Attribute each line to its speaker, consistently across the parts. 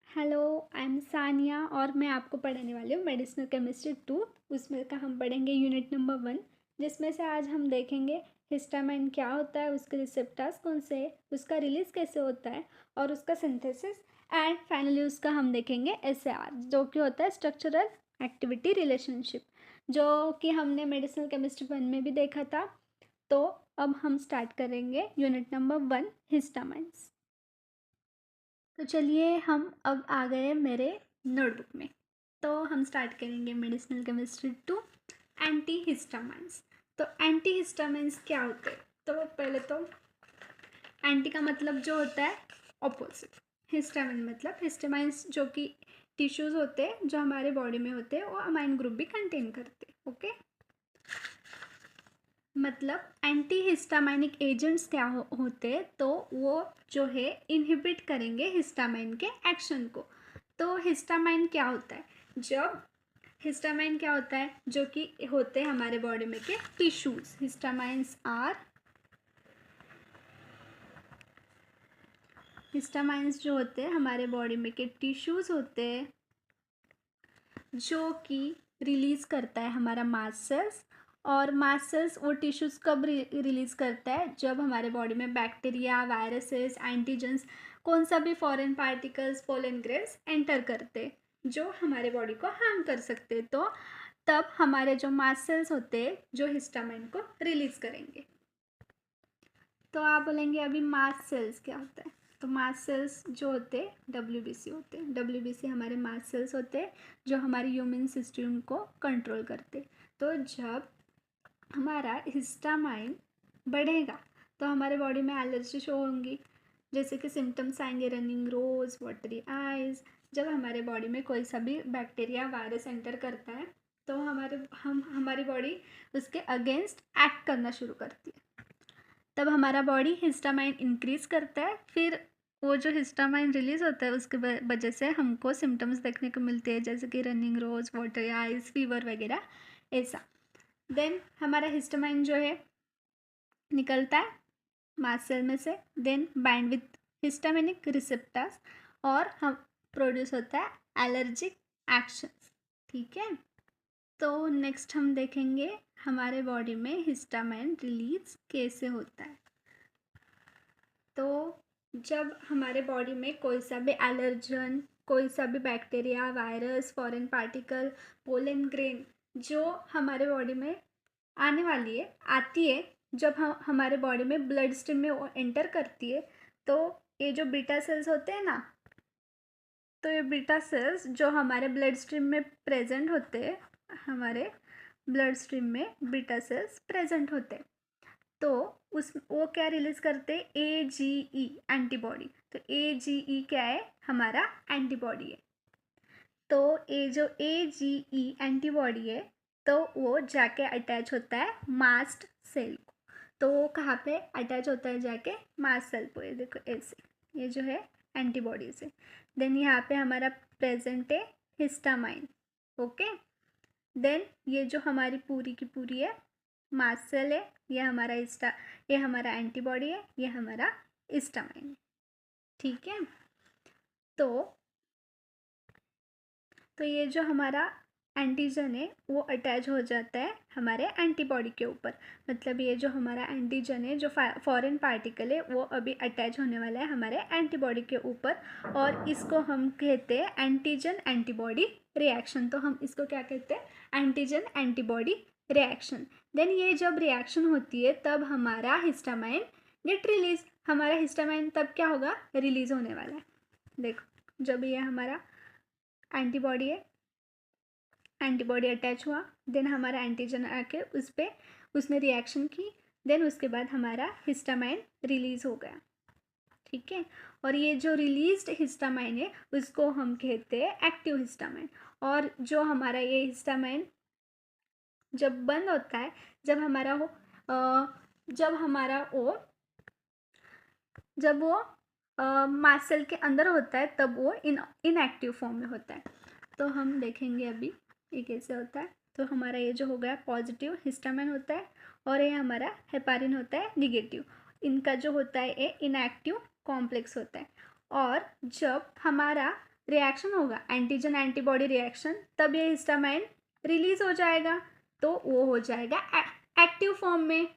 Speaker 1: Hello, I am Sania और मैं आपको पढ़ाने वाली हूँ मेडिसिनल केमिस्ट्री 2। उसमें का हम पढ़ेंगे यूनिट नंबर 1, जिसमें से आज हम देखेंगे हिस्टामाइन क्या होता है, उसके रिसेप्टर्स कौन से हैं, उसका रिलीज कैसे होता है और उसका सिंथेसिस, एंड फाइनली उसका हम देखेंगे एसएआर जो कि होता है स्ट्रक्चरल एक्टिविटी रिलेशनशिप, जो कि हमने मेडिसिनल केमिस्ट्री 1 में भी देखा था। तो अब हम स्टार्ट करेंगे यूनिट नंबर 1 हिस्टामाइंस। तो चलिए हम अब आ गए मेरे नोटबुक में। तो हम स्टार्ट करेंगे मेडिसिनल केमिस्ट्री 2 एंटी हिस्टामाइंस। तो एंटी हिस्टामाइंस क्या होते हैं? तो पहले तो एंटी का मतलब जो होता है ऑपोजिट, हिस्टामाइन मतलब हिस्टामाइंस जो कि टिश्यूज होते हैं जो हमारे बॉडी में होते हैं वो अमाइन ग्रुप भी कंटेन करते हैं। ओके, मतलब एंटी हिस्टामाइनिक एजेंट्स क्या होते हैं? तो वो जो है इनहिबिट करेंगे हिस्टामाइन के एक्शन को। तो हिस्टामाइन क्या होता है? जब हिस्टामाइन क्या होता है जो कि होते हैं हमारे बॉडी में के टिश्यूज। हिस्टामाइंस जो होते हैं हमारे बॉडी में के टिश्यूज होते हैं जो कि रिलीज करता है हमारा मास्ट सेल्स। और मास्ट सेल्स वो टिश्यूज कब रिलीज करता है? जब हमारे बॉडी में बैक्टीरिया, वायरसेस, एंटीजेंस, कौन सा भी foreign particles, pollen grains enter करते जो हमारे बॉडी को हार्म कर सकते, तो तब हमारे जो मास्ट सेल्स होते हैं जो हिस्टामाइन को रिलीज करेंगे। तो आप बोलेंगे अभी मास्ट सेल्स क्या होता है? तो मास्ट सेल्स जो होते हैं डब्ल्यूबीसी होते हैं। डब्ल्यूबीसी हमारे मास्ट सेल्स होते हैं जो हमारी ह्यूमन सिस्टम को कंट्रोल करते। तो जब हमारा हिस्टामाइन बढ़ेगा तो हमारे बॉडी में एलर्जी शो होंगी, जैसे कि सिम्टम्स आएंगे रनिंग रोज, वाटरी आइज। जब हमारे बॉडी में कोई सा भी बैक्टीरिया, वायरस एंटर करता है तो हमारी बॉडी उसके अगेंस्ट एक्ट करना शुरू करती है। तब हमारा बॉडी हिस्टामाइन इंक्रीज करता है। फिर वो जो हिस्टामाइन रिलीज होता है उसके वजह से हमको सिम्टम्स देखने को मिलते हैं, जैसे कि रनिंग रोज, वाटरी आइज, फीवर वगैरह ऐसा। देन हमारा हिस्टामाइन जो है निकलता है मास्ट सेल में से, then bind with histaminic receptors और हम प्रोड्यूस होता है एलर्जिक एक्शंस। ठीक है, तो नेक्स्ट हम देखेंगे हमारे बॉडी में हिस्टामाइन रिलीज कैसे होता है। तो जब हमारे बॉडी में कोई सा भी एलर्जन, कोई सा भी bacteria, virus, foreign particle, pollen grain जो हमारे बॉडी में आने वाली है, आती है, जब हम हमारे बॉडी में ब्लड स्ट्रीम में वो एंटर करती है, तो ये जो बीटा सेल्स होते हैं ना, तो ये बीटा सेल्स जो हमारे ब्लड स्ट्रीम में प्रेजेंट होते हैं, हमारे ब्लड स्ट्रीम में बीटा सेल्स प्रेजेंट होते हैं, तो उस वो क्या रिलीज करते हैं? AGE antibody. तो AGE क्या है? हमारा एंटीबॉडी है। तो ये जो AGE एंटीबॉडी है तो वो जाके अटैच होता है मास्ट सेल को। तो वो कहाँ पे अटैच होता है? जाके मास्ट सेल को। ये देखो ऐसे, ये जो है एंटीबॉडीज है। देन यहाँ पे हमारा प्रेजेंट है हिस्टामाइन। ओके, देन ये जो हमारी पूरी की पूरी है मास्ट सेल है, ये हमारा एंटीबॉडी है, ये हमारा हिस्टामाइन है। ठीक है, तो ये जो हमारा एंटीजन है वो अटैच हो जाता है हमारे एंटीबॉडी के ऊपर। मतलब ये जो हमारा एंटीजन है, जो फॉरेन पार्टिकल है, वो अभी अटैच होने वाला है हमारे एंटीबॉडी के ऊपर, और इसको हम कहते हैं एंटीजन एंटीबॉडी रिएक्शन। तो हम इसको क्या कहते हैं? Antigen antibody reaction. देन ये जब रिएक्शन होती है तब हमारा हिस्टामाइन गेट रिलीज। हमारा हिस्टामाइन तब क्या होगा? रिलीज होने वाला है। देखो, जब ये हमारा एंटीबॉडी है, एंटीबॉडी अटैच हुआ, देन हमारा एंटीजन आके उसने रिएक्शन की, देन उसके बाद हमारा हिस्टामाइन रिलीज हो गया। ठीक है, और ये जो रिलीज्ड हिस्टामाइन है उसको हम कहते हैं एक्टिव हिस्टामाइन। और जो हमारा ये हिस्टामाइन जब बंद होता है, जब हमारा वो जब वो मास्ट सेल के अंदर होता है तब वो इनएक्टिव फॉर्म में होता है। तो हम देखेंगे अभी ये कैसे होता है। तो हमारा ये जो हो गया पॉजिटिव हिस्टामाइन होता है, और ये हमारा हेपारिन होता है निगेटिव। इनका जो होता है ये इनएक्टिव कॉम्प्लेक्स होता है। और जब हमारा रिएक्शन होगा, एंटीजन एंटीबॉडी रिएक्शन, तब ये हिस्टामाइन रिलीज हो जाएगा, तो वो हो जाएगा एक्टिव फॉर्म में।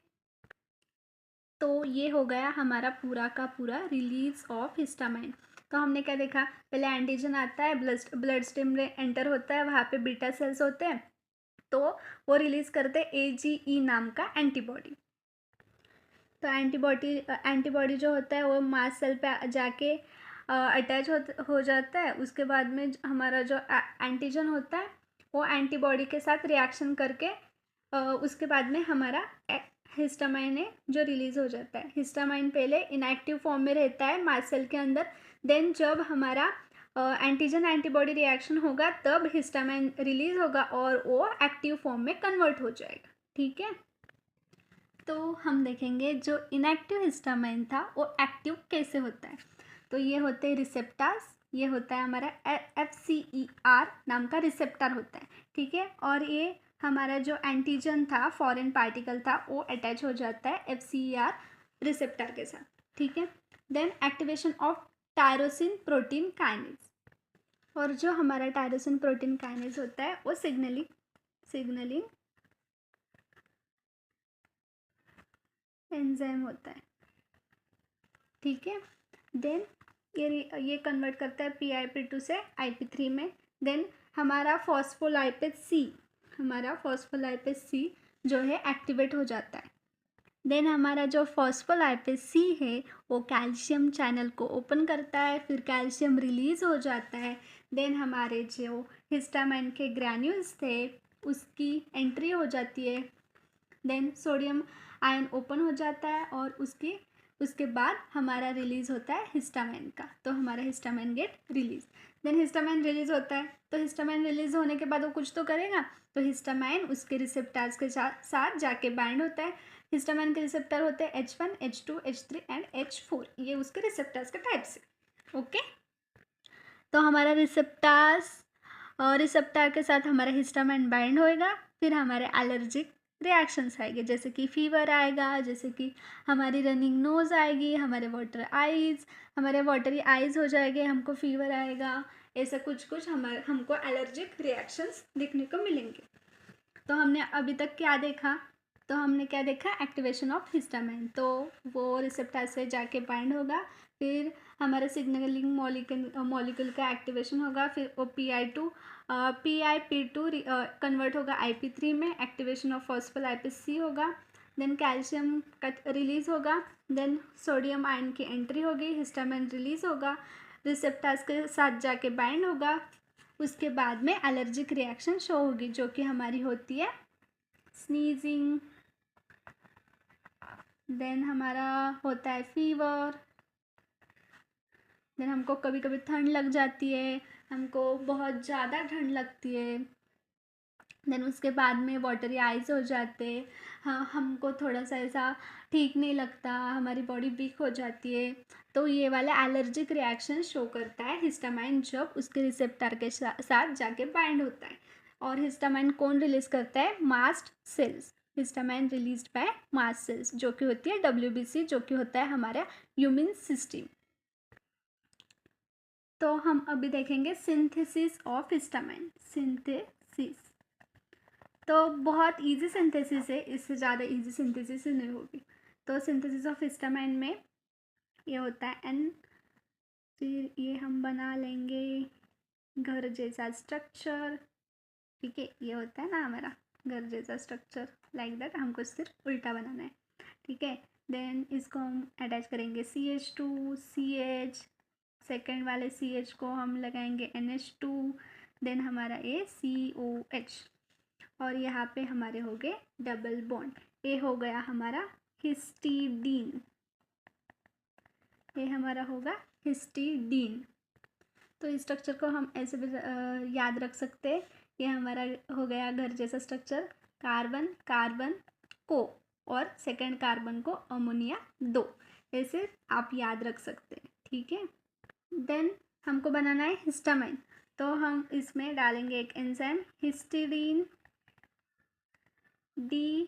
Speaker 1: तो ये हो गया हमारा पूरा का पूरा रिलीज ऑफ हिस्टामाइन। तो हमने क्या देखा, पहले एंटीजन आता है, ब्लड स्ट्रीम में एंटर होता है, वहाँ पे बीटा सेल्स होते हैं, तो वो रिलीज करते हैं AGE नाम का एंटीबॉडी। तो एंटीबॉडी जो होता है वो मास्ट सेल पे जाके अटैच हो जाता है। उसके बाद में हमारा जो एंटीजन होता है वो एंटीबॉडी के साथ रिएक्शन करके उसके बाद में हमारा हिस्टामाइन है जो रिलीज हो जाता है। हिस्टामाइन पहले इनएक्टिव फॉर्म में रहता है मास्ट सेल के अंदर, देन जब हमारा एंटीजन एंटीबॉडी रिएक्शन होगा तब हिस्टामाइन रिलीज होगा और वो एक्टिव फॉर्म में कन्वर्ट हो जाएगा। ठीक है, तो हम देखेंगे जो इनएक्टिव हिस्टामाइन था वो एक्टिव कैसे होता है। तो ये होते हैं रिसेप्टर्स, ये होता है हमारा FCER नाम का रिसेप्टर होता है। ठीक है, और ये हमारा जो एंटीजन था, फॉरेन पार्टिकल था, वो अटैच हो जाता है FCER रिसेप्टर के साथ। ठीक है, then activation of tyrosine protein kinase, और जो हमारा टायरोसिन प्रोटीन काइनेज होता है वो सिग्नलिंग एंजाइम होता है। ठीक है, देन ये कन्वर्ट करता है PIP2 से IP3 में। देन हमारा फॉस्फोलाइपेज C जो है एक्टिवेट हो जाता है। देन हमारा जो फॉस्फोलाइपेज C है वो कैल्शियम चैनल को ओपन करता है, फिर कैल्शियम रिलीज हो जाता है। देन हमारे जो हिस्टामाइन के ग्रैन्यूल्स थे उसकी एंट्री हो जाती है। देन सोडियम आयन ओपन हो जाता है और उसके बाद हमारा रिलीज होता है हिस्टामाइन का, तो हमारा histamine get release. Then histamine release होता है, तो हिस्टामाइन रिलीज होने के बाद वो कुछ तो करेगा, तो हिस्टामाइन उसके रिसेप्टर्स के साथ जाके बाइंड होता है। हिस्टामाइन के रिसेप्टर होते हैं H1, H2, H3 and H4, ये उसके रिसेप्टर्स के टाइप्स है। ओके, तो हमारा रिसेप्टर के साथ हमारा हिस्टामाइन बाइंड होएगा, फिर हमारे एलर्जिक रिएक्शंस आएंगे, जैसे कि फीवर आएगा, जैसे कि हमारी रनिंग नोज़ आएगी, हमारे वाटरी आइज़ हो जाएंगे, हमको फीवर आएगा, ऐसा कुछ हमको एलर्जिक रिएक्शंस देखने को मिलेंगे। तो हमने अभी तक क्या देखा, एक्टिवेशन ऑफ हिस्टामाइन, तो वो रिसेप्टर से जाके बाइंड होगा, फिर हमारा सिग्नलिंग मॉलिक्यूल का एक्टिवेशन होगा, फिर वो PIP2 कन्वर्ट होगा IP3 में, एक्टिवेशन ऑफ फॉस्फोलाइपेज C होगा, देन कैल्शियम का रिलीज होगा, देन सोडियम आयन की एंट्री होगी, हिस्टामाइन रिलीज होगा, रिसेप्टर्स के साथ जाके बाइंड होगा, उसके बाद में एलर्जिक रिएक्शन शो होगी जो कि हमारी होती है स्नीजिंग, देन हमारा होता है फीवर, देन हमको कभी कभी ठंड लग जाती है, हमको बहुत ज़्यादा ठंड लगती है, देन उसके बाद में वाटरी आइज़ हो जाते, हाँ हमको थोड़ा सा ऐसा ठीक नहीं लगता, हमारी बॉडी वीक हो जाती है। तो ये वाला एलर्जिक रिएक्शन शो करता है हिस्टामाइन जब उसके रिसेप्टर के साथ जाके बाइंड होता है। और हिस्टामाइन कौन रिलीज करता है, mast cells, histamine released by mast cells जो कि होती है WBC, जो कि होता है हमारा इम्यून सिस्टम। तो हम अभी देखेंगे सिंथेसिस ऑफ हिस्टामाइन। तो बहुत इजी सिंथेसिस है, इससे ज़्यादा इजी सिंथेसिस नहीं होगी। तो सिंथेसिस ऑफ हिस्टामाइन में ये होता है N, फिर ये हम बना लेंगे घर जैसा स्ट्रक्चर। ठीक है, ये होता है ना हमारा घर जैसा स्ट्रक्चर, लाइक दैट, हमको सिर्फ उल्टा बनाना है। ठीक है, देन इसको हम अटैच करेंगे CH2 CH, सेकेंड वाले CH को हम लगाएंगे NH2, देन हमारा ये COH, और यहाँ पे हमारे हो गए डबल बॉन्ड, ये हो गया हमारा हिस्टीडीन, ये हमारा होगा हिस्टीडीन। तो इस स्ट्रक्चर को हम ऐसे भी याद रख सकते हैं, ये हमारा हो गया घर जैसा स्ट्रक्चर, कार्बन कार्बन को और सेकंड कार्बन को अमोनिया 2, ऐसे आप याद रख सकते हैं। ठीक है, देन हमको बनाना है हिस्टामाइन, तो हम इसमें डालेंगे एक एंजाइम हिस्टीडीन डी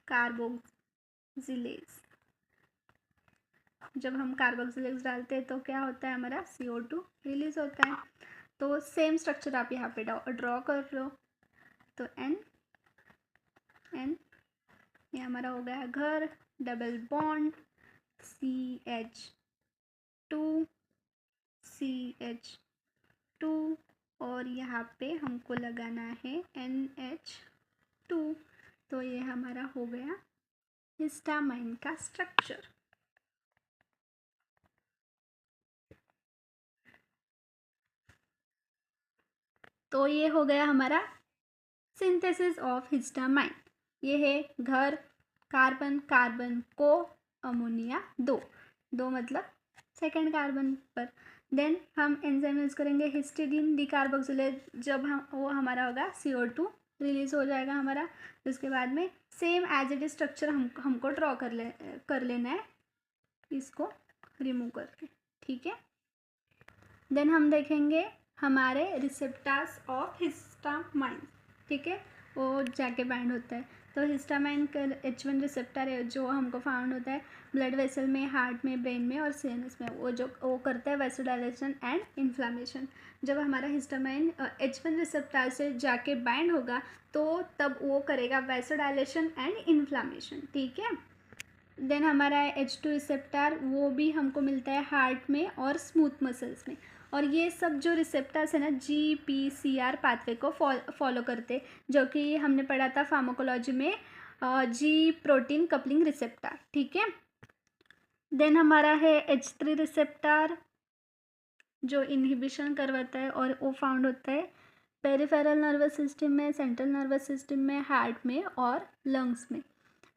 Speaker 1: कार्बोक्सिलेज। जब हम कार्बोक्सिलेक्स डालते हैं तो क्या होता है, हमारा CO2 रिलीज होता है। तो सेम स्ट्रक्चर आप यहाँ पे ड्रॉ कर लो। तो N ये हमारा हो गया घर, डबल बॉन्ड CH2 और यहाँ पे हमको लगाना है NH2। तो ये हमारा हो गया हिस्टामाइन का स्ट्रक्चर। तो ये हो गया हमारा सिंथेसिस ऑफ हिस्टामाइन। ये है घर, कार्बन कार्बन को अमोनिया दो मतलब सेकेंड कार्बन पर। देन हम एंजाइम यूज करेंगे हिस्टिडीन डिकार्बोक्सिलेज, जब हम वो हमारा होगा CO2 रिलीज हो जाएगा हमारा। उसके बाद में same as it is structure हमको ड्रॉ कर लेना है, इसको रिमूव करके, ठीक है। देन हम देखेंगे हमारे रिसेप्टर्स ऑफ हिस्टामाइन, ठीक है, वो जाके बाइंड होता है। तो हिस्टामाइन का H1 रिसेप्टर है जो हमको फाउंड होता है ब्लड वेसल में, हार्ट में, ब्रेन में और सीएनएस में। वो करता है वैसोडाइलेशन एंड इन्फ्लामेशन। जब हमारा हिस्टामाइन H1 रिसेप्टर से जाके बाइंड होगा तो तब वो करेगा वैसोडाइलेशन एंड इन्फ्लामेशन, ठीक है। देन हमारा है H2 रिसेप्टर, वो भी हमको मिलता है हार्ट में और स्मूथ मसल्स में। और ये सब जो रिसेप्टर्स है ना GPCR पाथवे को फॉलो करते, जो कि हमने पढ़ा था फार्माकोलॉजी में G प्रोटीन कपलिंग रिसेप्टर, ठीक है। देन हमारा है H3 रिसेप्टर जो इनहिबिशन करवाता है और वो फाउंड होता है पेरिफेरल नर्वस सिस्टम में, सेंट्रल नर्वस सिस्टम में, हार्ट में और लंग्स में।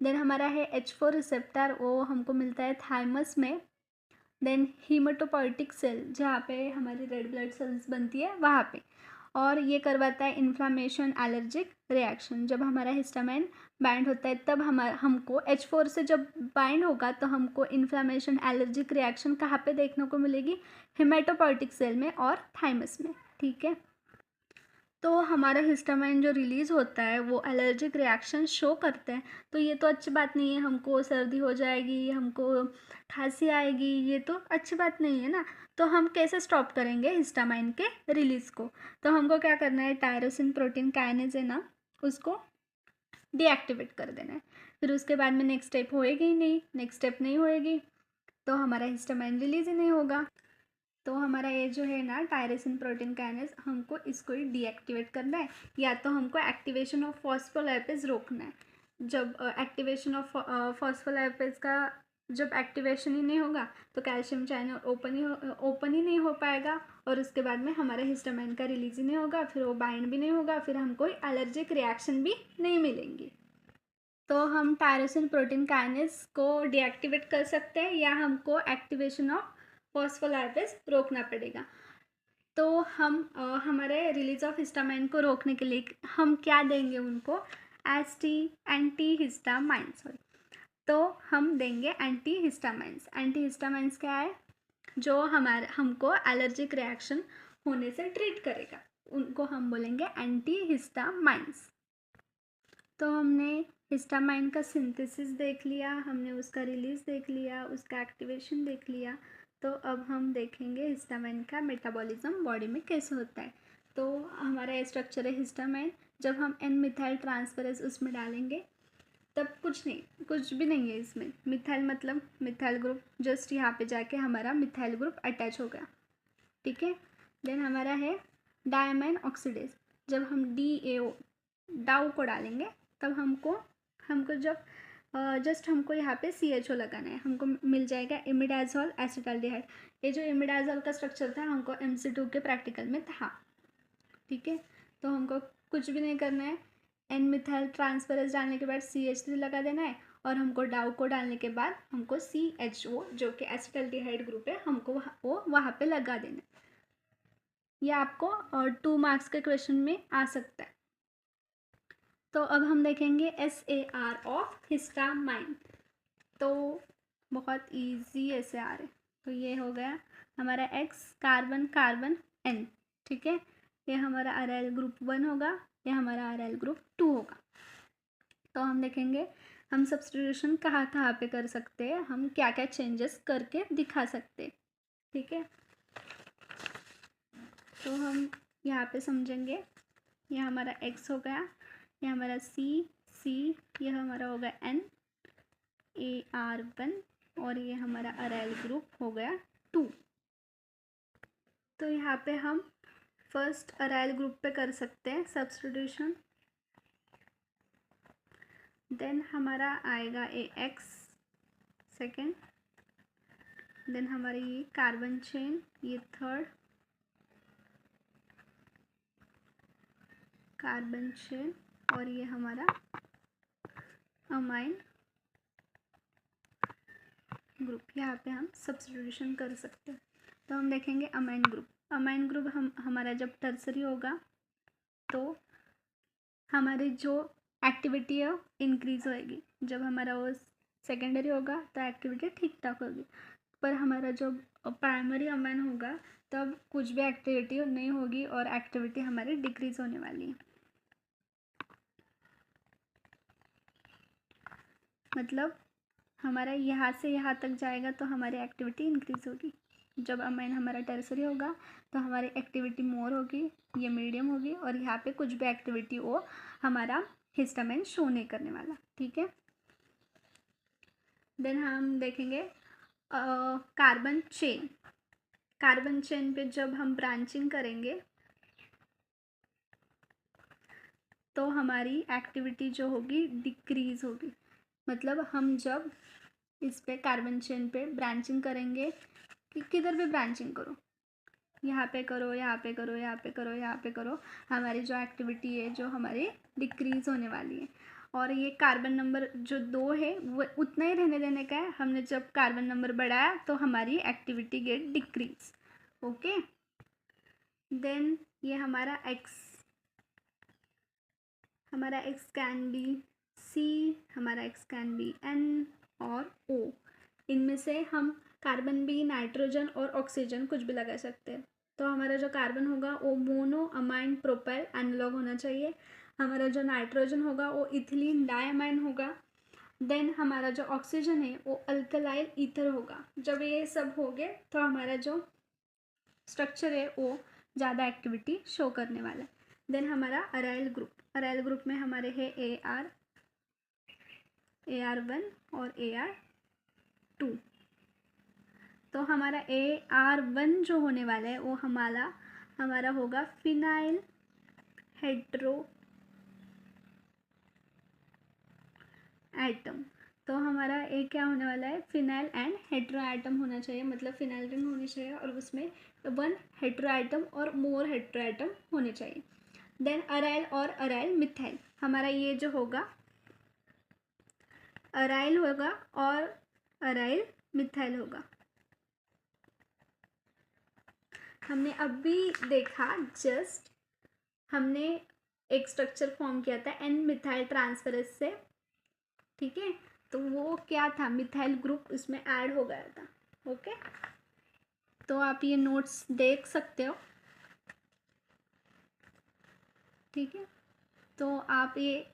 Speaker 1: देन हमारा है H4 रिसेप्टर, वो हमको मिलता है थाइमस में। देन हीमेटोपोइटिक सेल, जहाँ पे हमारी रेड ब्लड सेल्स बनती है वहाँ पे, और ये करवाता है इन्फ्लामेशन, एलर्जिक रिएक्शन। जब हमारा हिस्टामाइन बाइंड होता है तब हमको H4 से जब बाइंड होगा तो हमको इन्फ्लामेशन, एलर्जिक रिएक्शन कहाँ पे देखने को मिलेगी, हीमेटोपोइटिक सेल में और थाइमस में, ठीक है। तो हमारा हिस्टामाइन जो रिलीज़ होता है वो एलर्जिक रिएक्शन शो करते हैं। तो ये तो अच्छी बात नहीं है, हमको सर्दी हो जाएगी, हमको खांसी आएगी, ये तो अच्छी बात नहीं है ना। तो हम कैसे स्टॉप करेंगे हिस्टामाइन के रिलीज़ को? तो हमको क्या करना है, टायरोसिन प्रोटीन काइनेज है ना, उसको डीएक्टिवेट कर देना है। फिर उसके बाद में नेक्स्ट स्टेप होएगी ही नहीं, नेक्स्ट स्टेप नहीं होएगी तो हमारा हिस्टामाइन रिलीज़ ही नहीं होगा। तो हमारा ये जो है ना टायरोसिन प्रोटीन काइनेज, हमको इसको ही डीएक्टिवेट करना है, या तो हमको एक्टिवेशन ऑफ फॉस्फोलाइपेज रोकना है। जब एक्टिवेशन ऑफ फॉस्फोलाइपेज का जब एक्टिवेशन ही नहीं होगा तो कैल्शियम चैनल ओपन ही नहीं हो पाएगा, और उसके बाद में हमारा हिस्टामाइन का रिलीज ही नहीं होगा, फिर वो बाइंड भी नहीं होगा, फिर हमको एलर्जिक रिएक्शन भी नहीं मिलेंगी। तो हम टायरोसिन प्रोटीन काइनेज को डीएक्टिवेट कर सकते हैं, या हमको एक्टिवेशन ऑफ फॉस्फोलाइपेज रोकना पड़ेगा। तो हम हमारे रिलीज ऑफ हिस्टामाइन को रोकने के लिए हम क्या देंगे उनको, एंटी हिस्टामाइंस। तो हम देंगे एंटी हिस्टामाइंस। एंटी हिस्टामाइंस क्या है, जो हमको एलर्जिक रिएक्शन होने से ट्रीट करेगा, उनको हम बोलेंगे एंटी हिस्टामाइंस। तो हमने हिस्टामाइन का सिंथेसिस देख लिया, हमने उसका रिलीज देख लिया, उसका एक्टिवेशन देख लिया। तो अब हम देखेंगे हिस्टामाइन का मेटाबॉलिज्म बॉडी में कैसे होता है। तो हमारा स्ट्रक्चर है हिस्टामाइन, जब हम एन मिथाइल ट्रांसफरेज उसमें डालेंगे तब कुछ भी नहीं है इसमें। मिथाइल मतलब मिथाइल ग्रुप, जस्ट यहाँ पे जाके हमारा मिथाइल ग्रुप अटैच हो गया, ठीक है। देन हमारा है डायमाइन ऑक्सीडेज, जब हम डाउ को डालेंगे तब हमको जब जस्ट हमको यहाँ पे CHO लगाना है, हमको मिल जाएगा इमिडाजोल एसिटाल्डिहाइड। ये जो इमिडाजोल का स्ट्रक्चर था हमको MC2 के प्रैक्टिकल में था, ठीक है। तो हमको कुछ भी नहीं करना है, एन मिथाइल ट्रांसफरेज डालने के बाद CH3 लगा देना है, और हमको डाउ को डालने के बाद हमको CHO जो कि एसिटाल्डिहाइड ग्रुप है, हमको वो वहाँ पे लगा देना है। यह आपको 2 मार्क्स के क्वेश्चन में आ सकता है। तो अब हम देखेंगे SAR ऑफ हिस्टामाइन। तो बहुत इजी SAR है। तो ये हो गया हमारा X कार्बन कार्बन N, ठीक है। ये हमारा RL ग्रुप 1 होगा, ये हमारा RL ग्रुप 2 होगा। तो हम देखेंगे हम सब्स्टिट्यूशन कहाँ कहाँ पे कर सकते हैं, हम क्या क्या चेंजेस करके दिखा सकते हैं, ठीक है। तो हम यहाँ पे समझेंगे, यह हमारा x हो गया, यह हमारा c, यह हमारा हो गया n, AR1 और ये हमारा अराइल ग्रुप हो गया 2। तो यहाँ पे हम फर्स्ट अराइल ग्रुप पे कर सकते हैं सब्स्टिट्यूशन। देन हमारा आएगा AX सेकेंड, देन हमारी ये कार्बन चेन, ये थर्ड कार्बन चेन और ये हमारा अमाइन ग्रुप। यहाँ पे हम सब्स्टिट्यूशन कर सकते हैं। तो हम देखेंगे अमाइन ग्रुप। अमाइन ग्रुप हमारा जब टर्सरी होगा तो हमारी जो एक्टिविटी है इंक्रीज होएगी, जब हमारा वो सेकेंडरी होगा तो एक्टिविटी ठीक ठाक होगी, पर हमारा जब प्राइमरी अमाइन होगा तब कुछ भी एक्टिविटी नहीं होगी और एक्टिविटी हमारी डिक्रीज होने वाली है। मतलब हमारा यहाँ से यहाँ तक जाएगा तो हमारी एक्टिविटी इंक्रीज होगी। जब अमाइन हमारा टर्सरी होगा तो हमारी एक्टिविटी मोर होगी, ये मीडियम होगी, और यहाँ पे कुछ भी एक्टिविटी हो हमारा हिस्टामाइन शो नहीं करने वाला, ठीक है। देन हम देखेंगे कार्बन चेन। कार्बन चेन पे जब हम ब्रांचिंग करेंगे तो हमारी एक्टिविटी जो होगी डिक्रीज होगी। मतलब हम जब इस पे कार्बन चेन पे ब्रांचिंग करेंगे, कि किधर भी ब्रांचिंग करो, यहाँ पे करो, यहाँ पे करो, यहाँ पे करो, यहाँ पे करो, हमारी जो एक्टिविटी है जो हमारी डिक्रीज होने वाली है। और ये कार्बन नंबर जो 2 है वो उतना ही रहने देने का है। हमने जब कार्बन नंबर बढ़ाया तो हमारी activity get decrease, okay. Then ये हमारा x, हमारा x कैन बी C, हमारा x कैन बी N और O। इनमें से हम कार्बन भी, नाइट्रोजन और ऑक्सीजन कुछ भी लगा सकते हैं। तो हमारा जो कार्बन होगा वो मोनो अमाइन प्रोपाइल एनालॉग होना चाहिए। हमारा जो नाइट्रोजन होगा वो इथिलीन डायमाइन होगा। देन हमारा जो ऑक्सीजन है वो अल्कलाइल ईथर होगा। जब ये सब हो गए तो हमारा जो स्ट्रक्चर है वो ज़्यादा एक्टिविटी शो करने वाला है। देन हमारा अराइल ग्रुप। अराइल ग्रुप में हमारे है AR1 और AR2। तो हमारा AR1 जो होने वाला है वो हमारा होगा फिनाइल हेट्रो एटम। तो हमारा ए क्या होने वाला है, फिनाइल एंड हेट्रो एटम होना चाहिए। मतलब फिनाइल रिंग होनी चाहिए और उसमें 1 हेट्रो एटम और मोर हेट्रो एटम होने चाहिए। देन अराइल और अराइल मिथाइल, हमारा ये जो होगा अराइल होगा और अराइल मिथाइल होगा। हमने अभी देखा, जस्ट हमने एक स्ट्रक्चर फॉर्म किया था एन मिथाइल ट्रांसफरेज से, ठीक है। तो वो क्या था, मिथाइल ग्रुप इसमें ऐड हो गया था, ओके। तो आप ये नोट्स देख सकते हो, ठीक है। तो आप ये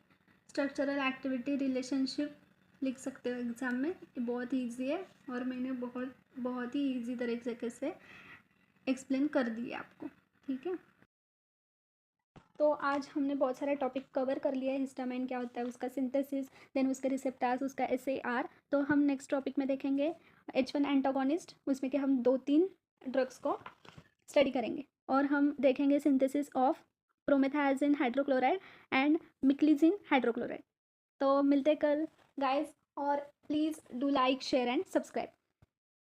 Speaker 1: स्ट्रक्चरल एक्टिविटी रिलेशनशिप लिख सकते हो एग्ज़ाम में। ये बहुत ईजी है और मैंने बहुत ही ईजी तरीके से एक्सप्लेन कर दिया आपको, ठीक है। तो आज हमने बहुत सारे टॉपिक कवर कर लिया है। हिस्टामाइन क्या होता है, उसका सिंथेसिस, देन उसके रिसेप्टार्स, उसका SAR। तो हम नेक्स्ट टॉपिक में देखेंगे H1 एंटागोनिस्ट, उसमें कि हम 2-3 ड्रग्स को स्टडी करेंगे और हम देखेंगे synthesis of promethazine hydrochloride and meclizine hydrochloride. तो मिलते कल गाइस, और please do like, share and subscribe.